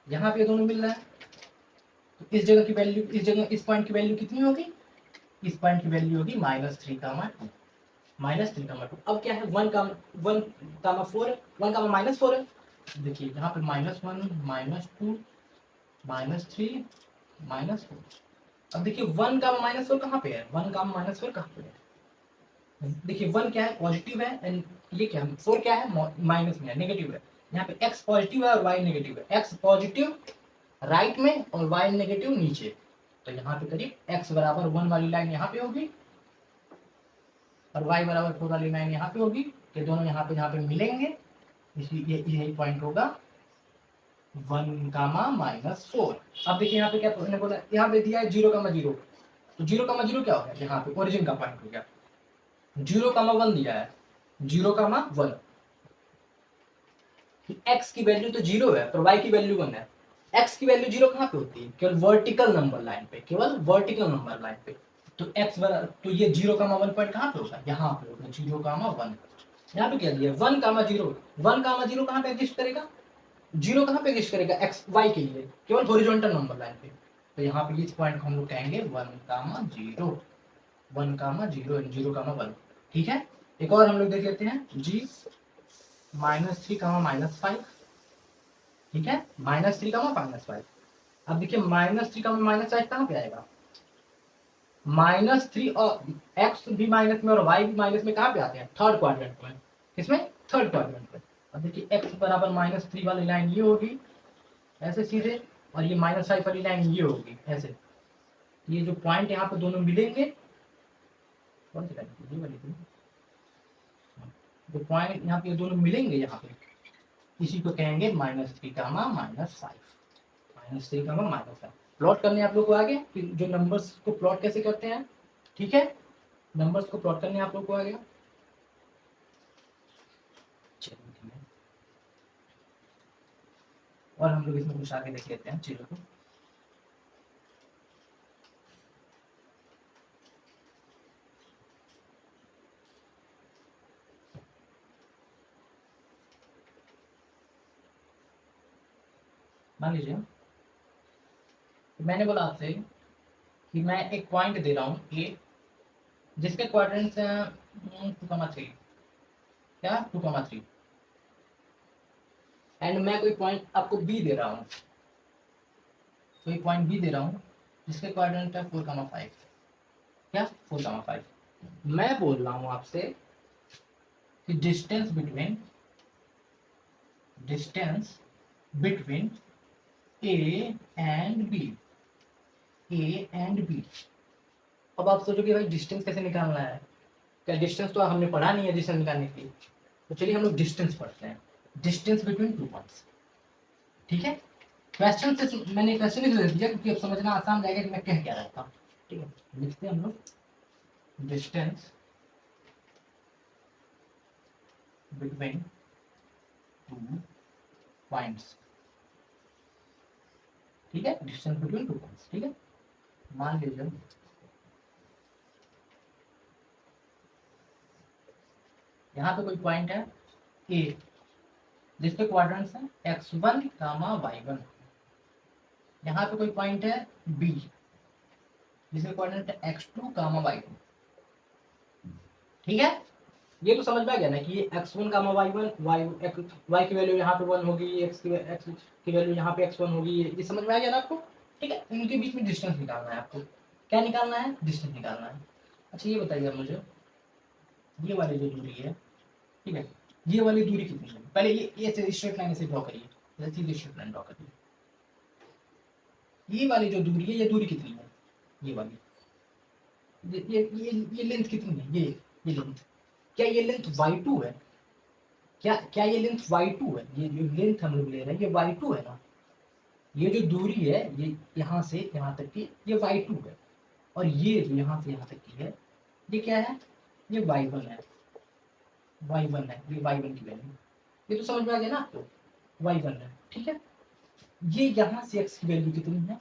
यहाँ पे दोनों मिल रहा है। तो इस जगह की वैल्यू, इस जगह इस पॉइंट की वैल्यू कितनी होगी, इस पॉइंट की वैल्यू होगी -3, -3,2। अब क्या है, 1,4 है, 1,-4 है। देखिए यहाँ पे -1 -2 -3 -4। अब देखिए 1,-4 कहाँ पे है, 1,-4 कहाँ पे है। देखिए 1 क्या है, पॉजिटिव है, एंड ये क्या है, 4 क्या है, माइनस में है, नेगेटिव है। यहाँ पे x पॉजिटिव है और y नेगेटिव है, x पॉजिटिव राइट में और y नेगेटिव नीचे। तो यहाँ पे करीब x बराबर 1 वाली लाइन यहाँ पे होगी, और y बराबर 4 वाली लाइन यहाँ पे होगी। ये दोनों यहाँ पे मिलेंगे, इसलिए यही पॉइंट होगा 1,-4। अब देखिए यहाँ पे क्या बोला, यहाँ पे दिया है 0,0। तो 0,0 क्या हो गया, यहाँ पे ओरिजिन का पॉइंट हो गया। 0,1 दिया है, 0,1, x की वैल्यू तो 0 है पर y की वैल्यू 1 है। x की वैल्यू 0 कहाँ पे होती है, केवल वर्टिकल नंबर लाइन पे, केवल वर्टिकल नंबर लाइन पे। तो x बराबर, तो ये 0,1 पॉइंट कहाँ पे होगा, यहाँ पे होगा 0,1। यहाँ पे क्या दिया 1,0, 1,0 कहाँ पे एग्जिस्ट करेगा, 0 कहाँ पे एग्जिस्ट करेगा, एक्स वाई के लिए, केवल हॉरिजॉन्टल नंबर लाइन पे। तो यहाँ पे इस पॉइंट को हम लोग कहेंगे 1,0, 1,0 एंड 0,1, ठीक है। एक और हम लोग देख लेते हैं g -3, -5, ठीक है, -3, -5। अब देखिए -3, -5 कहाँ पे आएगा, -3 और x भी माइनस में और y भी माइनस में, कहाँ पे आते हैं, थर्ड क्वाड्रेंट में, किसमें, थर्ड क्वाड्रेंट में। अब देखिए x बराबर -3 वाली लाइन ये होगी ऐसे सीधे, और ये -5 वाली लाइन ये होगी ऐसे। ये जो पॉइंट यहाँ पे दोनों मिलेंगे, कौन सी लाइन, ये वाली थी, जो पॉइंट यहाँ पे दोनों मिलेंगे यहाँ पे, इसी को कहेंगे -3, -5, -3, -5। प्लॉट करने आप लोग को आगे कि जो नंबर्स को प्लॉट कैसे करते हैं, ठीक है, नंबर्स को प्लॉट करने आप लोग को आ गया। और हम लोग इसमें कुछ आगे देख लेते हैं चीजों को। मान लीजिए मैंने बोला आपसे कि मैं एक पॉइंट दे रहा हूँ ए, जिसके क्वाड्रेंट्स हैं 2,3, क्या 2,3, एंड मैं कोई पॉइंट आपको बी दे रहा हूँ, कोई पॉइंट बी दे रहा हूँ जिसके क्वाड्रेंट है 4,5, क्या 4,5। मैं बोल रहा हूँ आपसे कि distance between A and B, A and B. अब आप सोचोगे भाई डिस्टेंस कैसे निकालना है, क्या डिस्टेंस तो हमने पढ़ा नहीं है डिस्टेंस निकालने के लिए, तो चलिए हम लोग डिस्टेंस पढ़ते हैं, डिस्टेंस बिटवीन 2 पॉइंट्स। ठीक है, क्वेश्चन से मैंने क्वेश्चन ही लिख दिया क्योंकि अब समझना आसान रहेगा कि मैं कह क्या रहा था। ठीक है, लिखते हैं हम लोग डिस्टेंस बिटवीन 2 पॉइंट्स। ठीक है, डिस्टेंस बिटवीन 2 पॉइंट्स। ठीक है, मान लीजिए यहाँ पे कोई पॉइंट है ए, जिसके क्वाड्रेंट्स हैं x1, y1। यहाँ पे कोई पॉइंट है बी, जिसके क्वाड्रेंट है x2, y2। ठीक है, ये तो समझ में आ गया ना कि ये x1, y1, y की वैल्यू यहाँ पे 1 होगी, x की वैल्यू यहाँ पे x1 होगी, ये समझ में आ गया ना आपको। ठीक है, इनके बीच में डिस्टेंस निकालना है आपको, क्या निकालना है, डिस्टेंस निकालना है। अच्छा ये बताइए मुझे, ये वाली जो दूरी है, ठीक है, ये वाली दूरी कितनी है, पहले ये स्ट्रेट लाइन से ड्रॉ करिए, सीधी स्ट्रेट लाइन ड्रॉ करिए। ये वाली जो दूरी है, ये दूरी कितनी है, ये वाली, ये लेंथ कितनी है, ये लेंथ, क्या ये लेंथ y2 है, क्या ये लेंथ y2 है, ये जो लेंथ हम लोग ले रहे हैं ये y2 है ना, ये जो दूरी है ये यहाँ से यहाँ तक की ये y2 है, और ये जो यहाँ से यहाँ तक की है ये क्या है, ये y1 है, y1 है, ये y1 की वैल्यू, ये तो समझ में आ गया ना आपको, y1 है। ठीक है, ये यहाँ से x की वैल्यू कितनी है,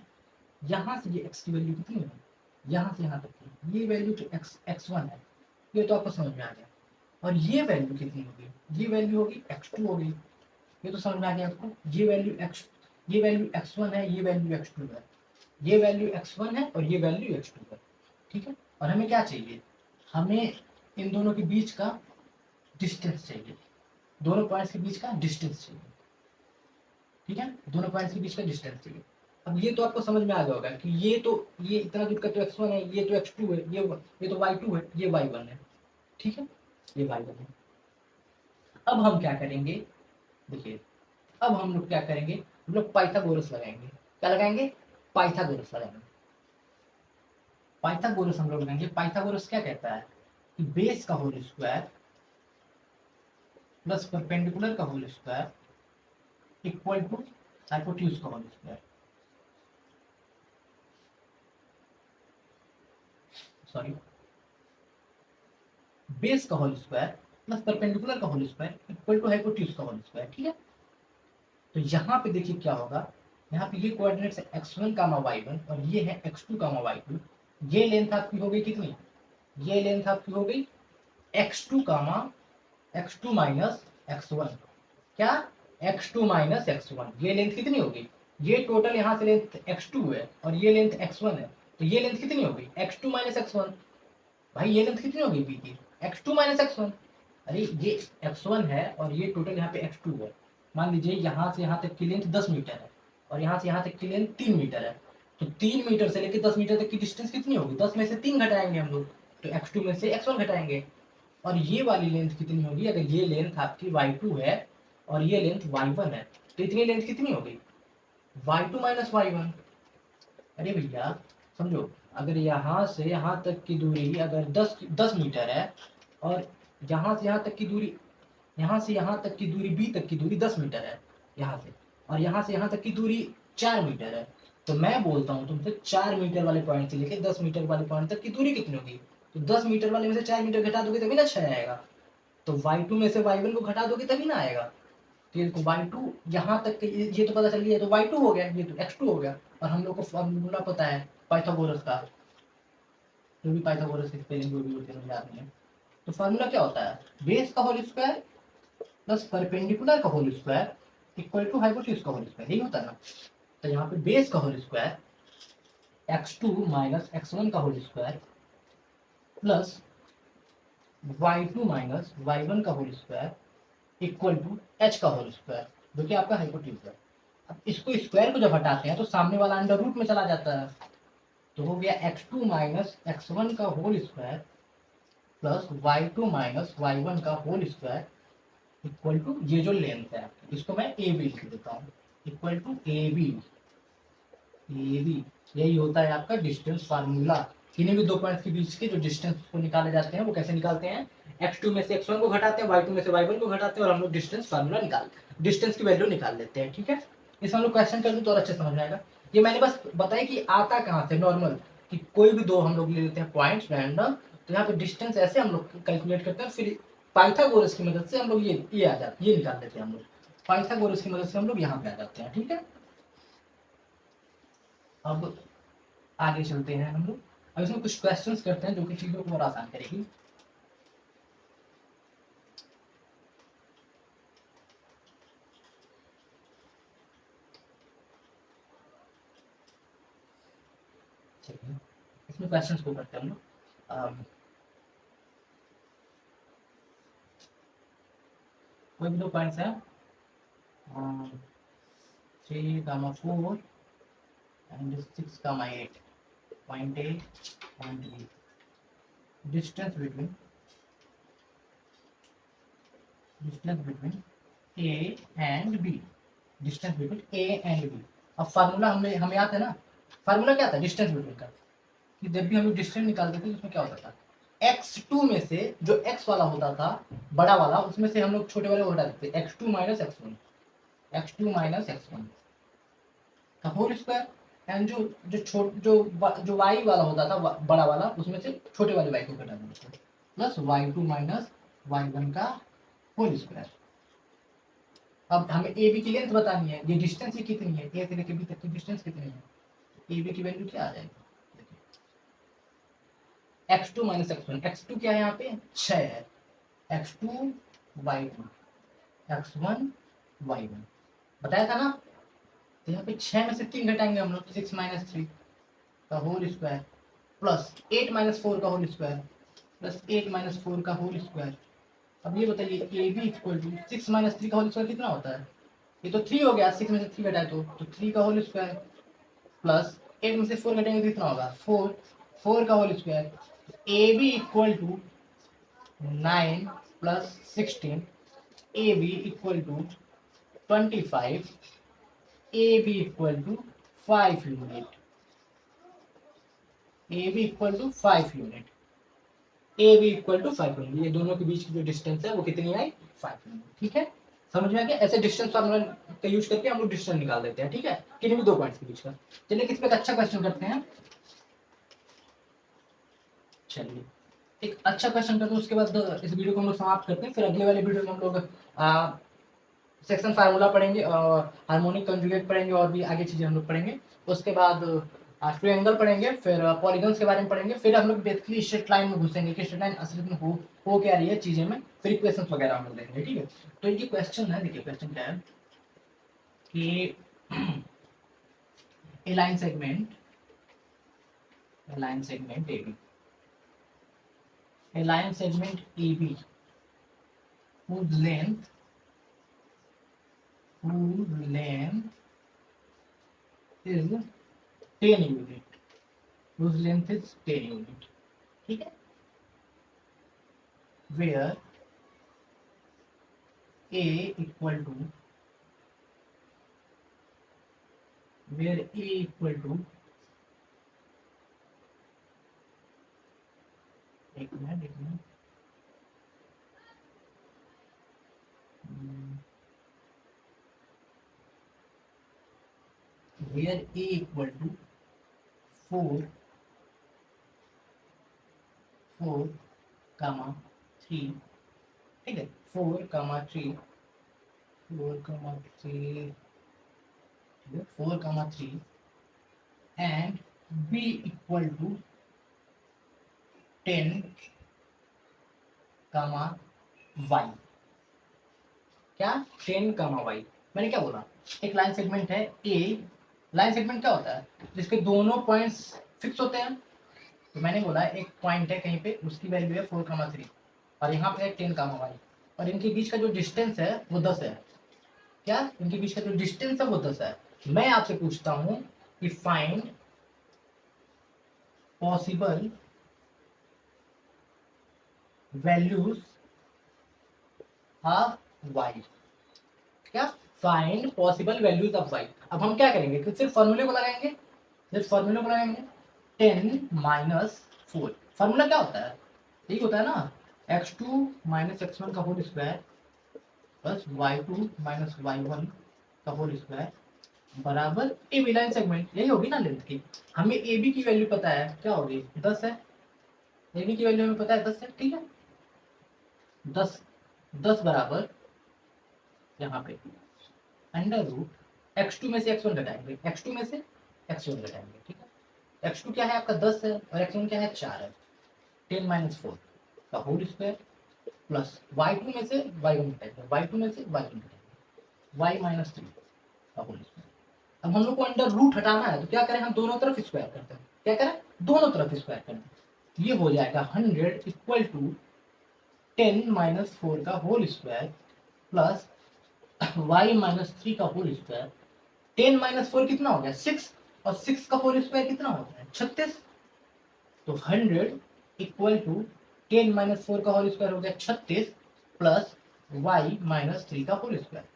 यहाँ से ये x की वैल्यू कितनी है, यहाँ से यहाँ तक की ये वैल्यू जो x1 है, ये तो आपको समझ में आ गया, और ये वैल्यू कितनी होगी, ये वैल्यू होगी x2 होगी, ये तो समझ में आ गया आपको, ये वैल्यू x1 है, ये वैल्यू x2 है, ये वैल्यू x1 है और ये वैल्यू x2 है। ठीक है, और हमें क्या चाहिए, हमें इन दोनों के बीच का डिस्टेंस चाहिए, दोनों पॉइंट्स के बीच का डिस्टेंस चाहिए। ठीक है, दोनों पॉइंट्स के बीच का डिस्टेंस चाहिए। अब ये तो आपको समझ में आ गया होगा कि ये इतना दूर का तो x1 है, ये तो x2 है, ये तो y2 है, ये y1 है। ठीक है, ये y1 है। अब हम क्या करेंगे, देखिए अब हम लोग क्या करेंगे, हम लोग पाइथागोरस लगाएंगे, क्या लगाएंगे, पाइथागोरस लगाएंगे, पाइथागोरस हम लोग लगाएंगे। पाइथागोरस क्या कहता है कि बेस का होल स्क्वायर प्लस परपेंडिकुलर का whole square equal to hypotenuse का होल स्क्वायर, सॉरी बेस का होल स्क्वायर प्लस परपेंडिकुलर का whole square equal to hypotenuse का होल स्क्वायर। ठीक है, तो यहाँ पे देखिए क्या होगा, यहाँ पे ये कोऑर्डिनेट्स है x1, y1 और ये है x2, y2। ये लेंथ आपकी हो गई कितनी, ये लेंथ आपकी हो गई x2 माइनस x1, क्या x2 माइनस x1, ये लेंथ कितनी होगी, ये टोटल यहाँ से लेंथ x2 है और ये लेंथ x1 है, तो ये लेंथ कितनी होगी x2 माइनस x1। भाई ये लेंथ कितनी होगी बी की, x2 माइनस x1, अरे ये x1 है और ये टोटल यहाँ पे x2 है। मान लीजिए यहाँ से यहाँ तक की लेंथ 10 मीटर है और यहाँ से यहाँ तक की लेंथ 3 मीटर है, तो 3 मीटर से लेकर 10 मीटर तक की डिस्टेंस कितनी होगी, 10 में से 3 घटाएंगे हम लोग, तो x2 में से x1 घटाएंगे। और ये वाली लेंथ कितनी होगी, अगर ये लेंथ आपकी y2 है और ये लेंथ y1 है, तो इतनी लेंथ कितनी होगी, y2 माइनस y1। अरे भैया समझो, अगर यहाँ से यहाँ तक की दूरी अगर 10 मीटर है और यहाँ से यहाँ तक की दूरी, यहाँ से यहाँ तक की दूरी बी तक की दूरी 10 मीटर है यहाँ से, और यहाँ से यहाँ तक की दूरी 4 मीटर है, तो मैं बोलता हूँ तुमसे 4 मीटर वाले पॉइंट से लेकर 10 मीटर वाले पॉइंट तक की दूरी कितनी होगी, तो 10 मीटर वाले में से 4 मीटर घटा दोगे तभी ना 6 आएगा, तो y2 में से y1 को घटा दोगे तभी ना आएगा, तो ये y2 यहाँ तक ये तो पता चल गया, तो y2 हो गया, ये तो x2 हो गया। और हम लोग को फॉर्मूला पता है पाइथागोरस का, जो भी पाइथागोरस की स्पेलिंग जो भी होती है याद नहीं है, तो फार्मूला क्या होता है, बेस का होल स्क्वायर प्लस परपेंडिकुलर का whole square equal to hypotenuse का होल स्क्वायर, यही होता है ना। तो यहाँ पे बेस का whole square x2 minus x1 का whole square plus y2 minus y1 का whole square equal to h का होल स्क्वायर, जो कि आपका हाइपोटेन्यूज है। अब इसको स्क्वायर को जब हटाते हैं तो सामने वाला अंडर रूट में चला जाता है, तो हो गया x2 माइनस x1 का whole square plus y2 minus y1 का होल स्क्वायर इक्वल टू ये जो लेंथ है आपकी, इसको मैं ए बी लिख देता हूँ, इक्वल टू ए बी। यही होता है आपका डिस्टेंस फार्मूला। किन्हीं भी दो पॉइंट्स के बीच के जो डिस्टेंस को निकाले जाते हैं वो कैसे निकालते हैं, x2 में से x1 को घटाते हैं, y2 में से y1 को घटाते हैं और हम लोग डिस्टेंस फार्मूला डिस्टेंस की वैल्यू निकाल लेते हैं। ठीक है, इस हम लोग क्वेश्चन कर दूं तो और अच्छे समझ में आएगा। ये मैंने बस बताया कि आता कहाँ से, नॉर्मल कि कोई भी दो हम लोग ले लेते हैं पॉइंट्स रैंडम, तो यहाँ पे डिस्टेंस ऐसे हम लोग कैलकुलेट करते हैं, फिर पाइथागोरस की मदद से हम लोग ये आ जाते ये निकाल लेते हैं हम लोग, पाइथागोरस की मदद से हम लोग यहाँ पे आ जाते हैं। ठीक है, अब आगे चलते हैं हम लोग। अब इसमें कुछ क्वेश्चंस करते हैं जो कि चीजों को और आसान करेगी। चलिए इसमें क्वेश्चंस को करते हैं हम लोग। कोई भी दो पॉइंट्स है 3, 4 and 6, 8, point A, point B. Distance between A and B. Distance between A and B. अब फार्मूला हमें याद है ना, फार्मूला क्या था डिस्टेंस बिटवीन का, कि जब भी हम लोग डिस्टेंस निकालते थे उसमें क्या होता था, x2 में से जो x वाला होता था बड़ा वाला, उसमें से हम लोग छोटे वाले को हटा देते थे, x2 माइनस x1 का होल स्क्वायर, एंड जो y वाला होता था बड़ा वाला, उसमें से छोटे वाले y को घटा देते थे, प्लस y2 माइनस y1 का होल स्क्वायर। अब हमें ए बी की लेंथ बतानी है, ये डिस्टेंस ही कितनी है, ए से लेकर बी तक की डिस्टेंस कितनी है, ए बी की वैल्यू क्या आ जाएगी, x2 माइनस x1, x2 क्या है यहाँ पे 6 है, x2 y2 x1 y1 बताया था ना, तो यहाँ पे 6 में से 3 घटाएंगे हम लोग, 6 माइनस 3 का होल स्क्वायर प्लस 8 माइनस 4 का होल स्क्वायर प्लस 8 माइनस 4 का होल स्क्वायर। अब ये बताइए A B equal to 6 minus 3 का होल स्क्वायर कितना होता है, ये तो 3 हो गया, 6 में से 3 घटाए तो 3 का होल स्क्वायर प्लस 8 में से 4 घटाएंगे तो कितना होगा 4 का whole square. A B equal to 9 plus 16, A B equal to 25, A B equal to 5 unit, A B equal to 5 unit, A B equal to 5 unit, ये दोनों के बीच की जो डिस्टेंस है वो कितनी आई 5 यूनिट। ठीक है, समझ में आ गया, ऐसे डिस्टेंस फार्मूला का यूज करके हम लोग डिस्टेंस निकाल देते हैं। ठीक है, किन्हीं भी दो पॉइंट्स के बीच का। चलिए किस पे अच्छा क्वेश्चन करते हैं, चलिए एक अच्छा क्वेश्चन करते हैं, उसके बाद इस वीडियो को हम लोग समाप्त करते हैं, फिर अगले वाले वीडियो में हम लोग सेक्शन फार्मूला पढ़ेंगे और हार्मोनिक कंजुगेट पढ़ेंगे और भी आगे चीजें हम लोग पढ़ेंगे। उसके बाद ट्रायंगल पढ़ेंगे, फिर पॉलीगन्स के बारे में पढ़ेंगे, फिर हम लोग बेसिकली स्ट्रेट लाइन में घुसेंगे कि स्ट्रेट लाइन असल में हो क्या रही है चीजें में, फिर इक्वेशंस वगैरह हम लोग देखेंगे। ठीक है, तो ये क्वेश्चन है, देखिए क्वेश्चन क्या है कि A line segment AB, a line segment AB whose length is 10 unit, whose length is 10 unit, ठीक है, where A equal to एक minute where A equal to 4, 3, ठीक है, 4, 3, 4, 3 and B equal to 10, y, क्या 10, y, मैंने क्या बोला, एक लाइन सेगमेंट है A लाइन सेगमेंट क्या होता है? जिसके दोनों पॉइंट्स फिक्स होते हैं। तो मैंने बोला एक पॉइंट है कहीं पे, उसकी वैल्यू है 4,3 और यहाँ पे है 10,y और इनके बीच का जो डिस्टेंस है वो 10 है। क्या? इनके बीच का जो डिस्टेंस है वो 10 है। मैं आपसे पूछता हूँ कि find possible values of y। क्या? Find possible values of y। अब हम क्या करेंगे कि सिर्फ फॉर्मूले को लगाएंगे, सिर्फ फॉर्मूले को लगाएंगे। 10 - 4 फार्मूला क्या होता है? यही होता है ना, x2 - x1 का whole square plus y2 - y1 का होल स्क्वायर बराबर ए बी लाइन सेगमेंट। यही होगी ना लेंथ की। हमें ए बी की वैल्यू पता है, क्या होगी? 10 है। ए बी की वैल्यू हमें पता है 10 है, ठीक है। 10 10 बराबर यहाँ पे अंडर रूट x2 में से x1 घटाएंगे, x2 में से x1 घटाएंगे, ठीक है। x2 क्या है आपका 10 है और x1 क्या है 4 है। 10 - 4 का होल स्क्वायर प्लस y2 में से y1 घटाएंगे, y2 में से y1 घटाएंगे, y - 3 का होल स्क्वायर। अब हम लोग को अंडर रूट हटाना है तो क्या करें? हम दोनों तरफ स्क्वायर करते हैं। क्या करें? दोनों तरफ स्क्वायर करते हैं। ये हो जाएगा 100 इक्वल टू 10 - 4 का होल स्क्वायर प्लस y - 3 का होल स्क्वायर। 10 - 4 कितना हो गया? 6 और 6 का होल स्क्वायर कितना होता है? 36। तो 100 इक्वल टू 10 - 4 का होल स्क्वायर हो गया 36 प्लस y - 3 का होल स्क्वायर,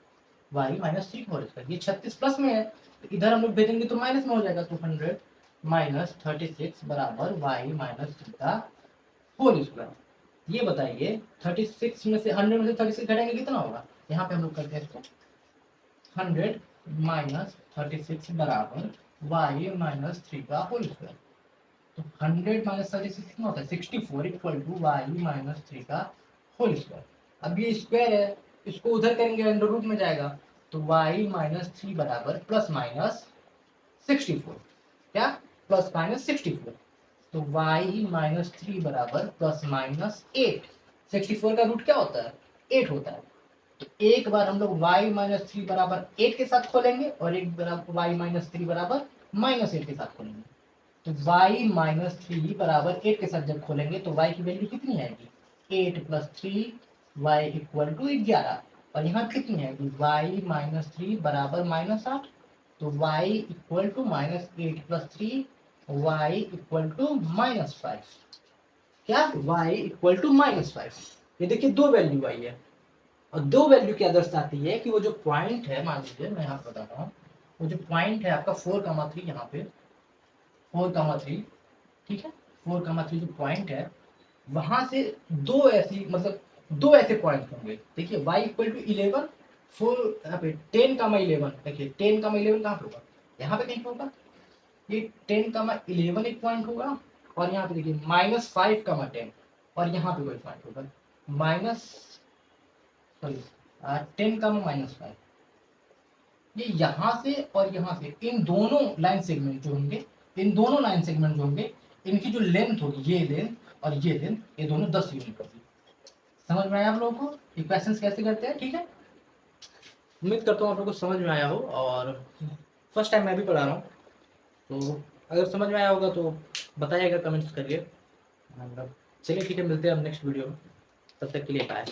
y - 3 का होल स्क्वायर। ये 36 प्लस में है तो इधर हम लोग भेजेंगे तो माइनस में हो जाएगा। तो 100 - 36 बराबर y - 3 का होल स्क्वायर। ये बताइए 36 में से 100 में से 36 घटाएंगे कितना होगा? यहाँ पे हम लोग करते हैं इसको 100 - 36 बराबर y - 3 का होल स्क्वायर। तो 100 - 36 कितना होता है? 64 इक्वल टू y - 3 का होल स्क्वायर। अब ये स्क्वायर है, इसको उधर करेंगे अंडर रूट में जाएगा तो y - 3 बराबर प्लस माइनस 64। क्या? Plus minus 64। तो y - 3 बराबर प्लस माइनस 8। 64 का रूट क्या होता है? 8 होता है। तो एक बार हम लोग y - 3 बराबर 8 के साथ खोलेंगे और एक बार y - 3 बराबर -8 के साथ खोलेंगे। तो y - 3 बराबर 8 के साथ जब खोलेंगे तो y की वैल्यू कितनी आएगी? 8 + 3 y इक्वल टू 11। और यहाँ कितनी आएगी? y - 3 बराबर -8। तो y equal to -8 + 3 y equal to -5। क्या? y equal to -5। ये देखिए दो वैल्यू आई है और दो वैल्यू क्या दर्शाती है कि वो जो पॉइंट है, मान लीजिए मैं यहाँ पे बताता हूँ, वो जो पॉइंट है आपका 4,3 यहाँ पे 4,3, ठीक है। 4,3 जो पॉइंट है वहां से दो ऐसी मतलब दो ऐसे पॉइंट होंगे। देखिए y इक्वल टू 11 4 यहाँ पे 10,11 देखिए 10,11 कहाँ पे होगा? यहाँ पे कहीं पे होगा। ये 10,11 एक पॉइंट होगा और यहाँ पे देखिए -5,10 और यहाँ पे कोई पॉइंट होगा माइनस सॉरी 10,-5। ये यहाँ से और यहाँ से इन दोनों लाइन सेगमेंट जो होंगे, इन दोनों लाइन सेगमेंट जो होंगे इनकी जो लेंथ होगी, ये लेंथ और ये लेंथ, ये दोनों 10 यूनिट होगी। समझ में आया आप लोगों को इक्वेशंस कैसे करते हैं? ठीक है, उम्मीद करता हूँ आप लोगों को समझ में आया हो और फर्स्ट टाइम मैं भी पढ़ा रहा हूँ तो अगर समझ में आया होगा तो बताइएगा, कमेंट्स करिए। चलिए ठीक है, मिलते हैं अब नेक्स्ट वीडियो में। तब तक के लिए बाय।